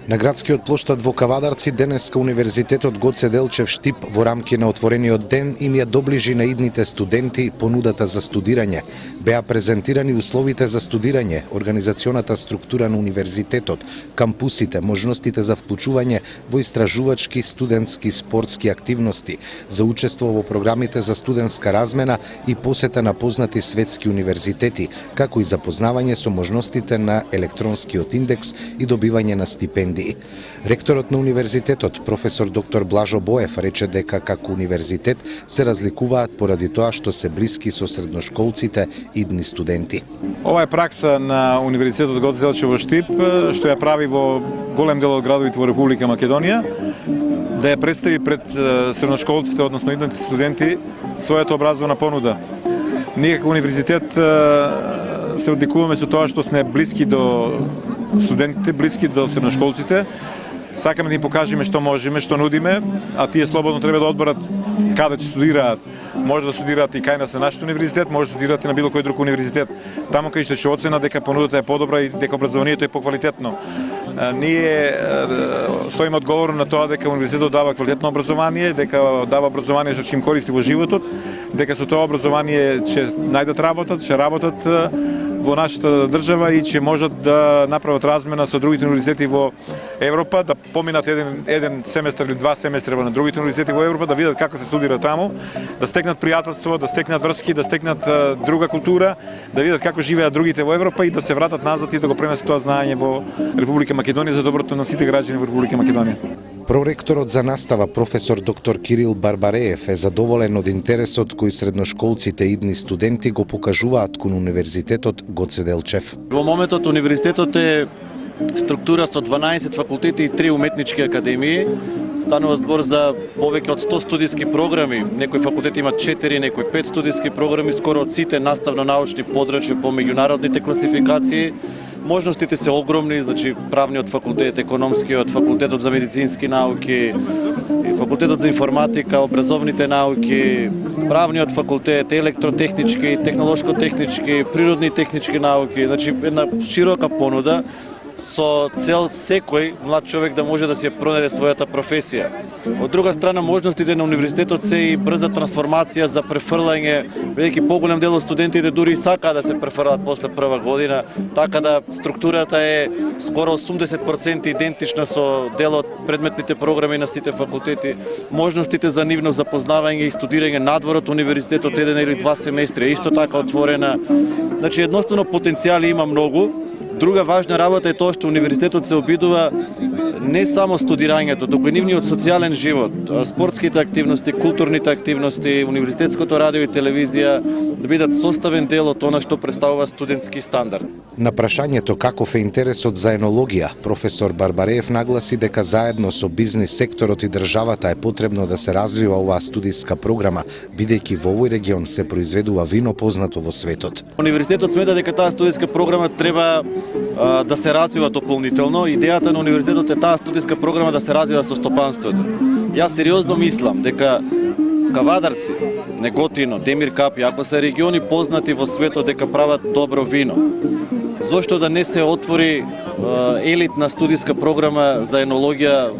На градскиот плоштад во Кавадарци денеска Универзитетот Гоце Делчев Штип во рамки на отворениот ден им ја доближи на идните студенти понудата за студирање. Беа презентирани условите за студирање, организационата структура на универзитетот, кампусите, можностите за вклучување во истражувачки, студентски, спортски активности, за учество во програмите за студентска размена и посета на познати светски универзитети, како и запознавање со можностите на електронскиот индекс и добивање на стипендии. Ректорот на универзитетот, професор доктор Блажо Боев, рече дека како универзитет се разликуваат поради тоа што се блиски со средношколците идни студенти. Ова е пракса на Универзитетот Гоце Делчев во Штип, што ја прави во голем дел од градовите во Република Македонија, да ја представи пред средношколците, односно идните студенти, својата образовна понуда. Ние како универзитет се одликуваме со тоа што сме блиски до студентите, блиски до средношколците. Сакаме да им покажеме што можеме, што нудиме, а тие слободно треба да одберат каде ќе студираат. Може да студираат и кај нас на нашиот универзитет, може да студираат и на било кој друг универзитет. Таму кај што ќе оцена дека понудата е подобра и дека образованието е поквалитетно. Ние стоиме одговорно на тоа дека универзитетот дава квалитетно образование, дека дава образование што ќе им користи во животот, дека со тоа образование ќе најдат работа, ќе работат во нашата држава и ќе можат да направат размена со другите универзитети во Европа, да поминат еден семестар или два семестри на другите универзитети во Европа, да видат како се студира таму, да стекнат пријателство, да стекнат врски, да стекнат друга култура, да видат како живеат другите во Европа и да се вратат назад и да го пренесат тоа знаење во Република Македонија за доброто на сите граѓани во Република Македонија. Проректорот за настава, професор доктор Кирил Барбареев, е задоволен од интересот кој средношколците и идни студенти го покажуваат кон Универзитетот Гоце Делчев. Во моментот универзитетот е структура со 12 факултети и 3 уметнички академии. Станува збор за повеќе од 100 студиски програми. Некои факултети имаат 4, некои 5 студиски програми, скоро од сите наставно-научни подрачја по меѓународните класификации. Можностите се огромни, значи правниот факултет, економскиот, факултетот за медицински науки, факултетот за информатика, образовните науки, правниот факултет, електротехнички, технолошко-технички, природни технички науки, значи една широка понуда со цел секој млад човек да може да се пронајде својата професија. Од друга страна, можностите на универзитетот се и брза трансформација за префрлање, бидејќи поголем дел од студентите дури и сакаат да се префрлат после прва година, така да структурата е скоро 80% идентична со дел од предметните програми на сите факултети. Можностите за нивно запознавање и студирање надвор од универзитетот еден или два семестри е исто така отворена. Значи едноставно потенцијали има многу. Друга важна работа е тоа што универзитетот се обидува не само студирањето, туку и нивниот социјален живот, спортските активности, културните активности, универзитетското радио и телевизија да бидат составен дел од она што представува студентски стандард. На прашањето каков е интересот за енологија, професор Барбареев нагласи дека заедно со бизнис секторот и државата е потребно да се развива оваа студиска програма, бидејќи во овој регион се произведува вино познато во светот. Универзитетот смета дека таа студиска програма треба да се развива дополнително. Идејата на универзитетот е таа студиска програма да се развива со стопанството. Јас сериозно мислам дека Кавадарци, Неготино, Демир Капи, ако се региони познати во светот дека прават добро вино, зошто да не се отвори елитна студиска програма за енологија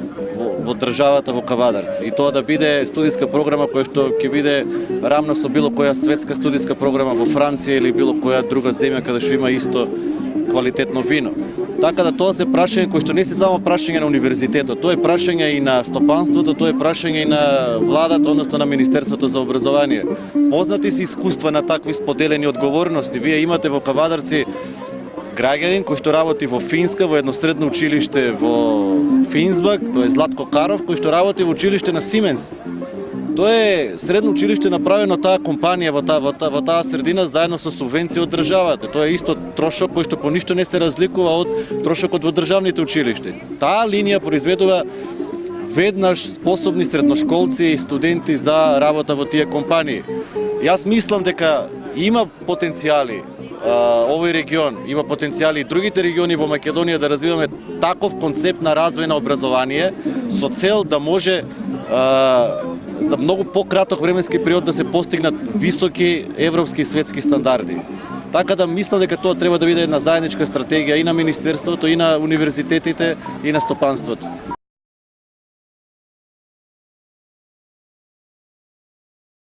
во државата во Кавадарци и тоа да биде студиска програма која што ќе биде рамна со било која светска студиска програма во Франција или било која друга земја каде што има исто квалитетно вино. Така да тоа се прашање кои што не се само прашање на универзитетот, тоа е прашање и на стопанството, тоа е прашање и на владата, односно на Министерството за образование. Познати се искуства на такви споделени одговорности. Вие имате во Кавадарци граѓанин кој што работи во Финска, во едно средно училиште во Финсбак, тоа е Златко Каров, кој што работи во училиште на Сименс. Тоа е средно училиште направено таа компанија во таа средина заедно со субвенција од државата. Тоа е исто трошок кој што по ништо не се разликува од трошокот во државните училишта. Таа линија произведува веднаш способни средношколци и студенти за работа во тие компании. Јас мислам дека има потенцијали овој регион, има потенцијали и другите региони во Македонија да развиваме таков концепт на развој на образование со цел да може за многу пократок временски период да се постигнат високи европски и светски стандарди. Така да мислам дека тоа треба да биде една заедничка стратегија и на Министерството, и на универзитетите, и на стопанството.